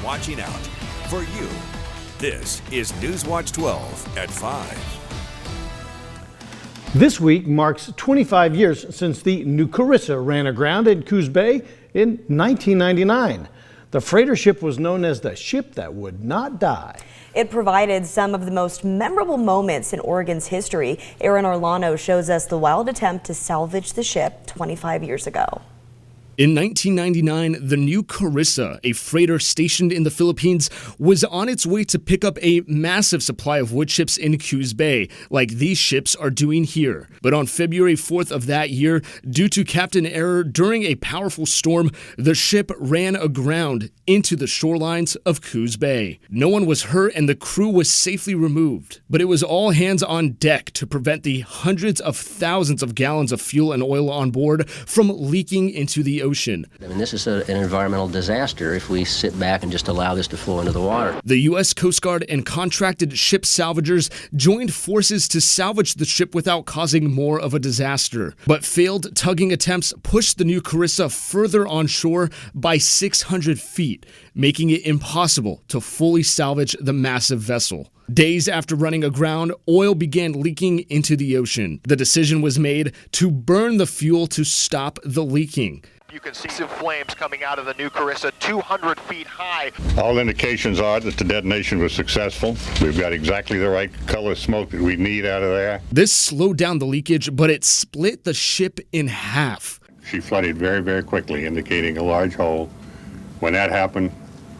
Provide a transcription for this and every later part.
watching out for you. This is NewsWatch 12 at 5. This week marks 25 years since the new Carissa ran aground in Coos Bay in 1999. The freighter ship was known as the ship that would not die. It provided some of the most memorable moments in Oregon's history. Aaron Orlano shows us the wild attempt to salvage the ship 25 years ago. In 1999, the new Carissa, a freighter stationed in the Philippines, was on its way to pick up a massive supply of wood chips in Coos Bay, like these ships are doing here. But on February 4th of that year, due to captain error during a powerful storm, the ship ran aground into the shorelines of Coos Bay. No one was hurt and the crew was safely removed. But it was all hands on deck to prevent the hundreds of thousands of gallons of fuel and oil on board from leaking into the ocean. I mean, this is an environmental disaster if we sit back and just allow this to flow into the water. The U.S. Coast Guard and contracted ship salvagers joined forces to salvage the ship without causing more of a disaster. But failed tugging attempts pushed the new Carissa further on shore by 600 feet, making it impossible to fully salvage the massive vessel. Days after running aground, oil began leaking into the ocean. The decision was made to burn the fuel to stop the leaking. You can see some flames coming out of the new Carissa, 200 feet high. All indications are that the detonation was successful. We've got exactly the right color smoke that we need out of there. This slowed down the leakage, but it split the ship in half. She flooded very, very quickly, indicating a large hole. When that happened,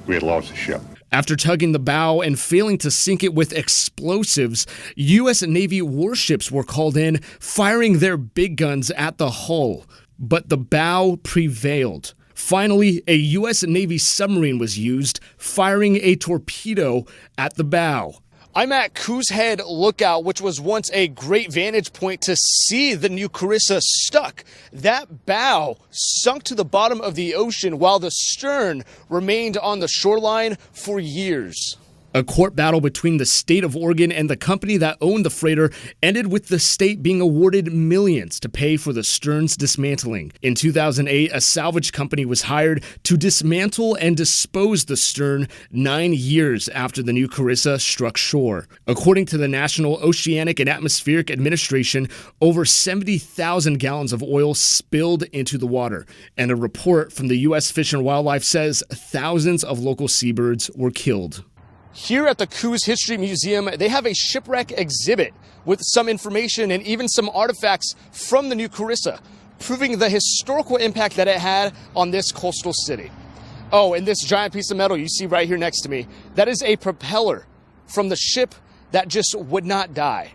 we had lost the ship. After tugging the bow and failing to sink it with explosives, U.S. Navy warships were called in, firing their big guns at the hull. But the bow prevailed. Finally, a U.S. Navy submarine was used, firing a torpedo at the bow. I'm at Coos Head Lookout, which was once a great vantage point to see the new Carissa stuck. That bow sunk to the bottom of the ocean while the stern remained on the shoreline for years. A court battle between the state of Oregon and the company that owned the freighter ended with the state being awarded millions to pay for the stern's dismantling. In 2008, a salvage company was hired to dismantle and dispose the stern 9 years after the new Carissa struck shore. According to the National Oceanic and Atmospheric Administration, over 70,000 gallons of oil spilled into the water. And a report from the U.S. Fish and Wildlife says thousands of local seabirds were killed. Here at the Coos History Museum, they have a shipwreck exhibit with some information and even some artifacts from the new Carissa, proving the historical impact that it had on this coastal city. Oh, and this giant piece of metal you see right here next to me, that is a propeller from the ship that just would not die.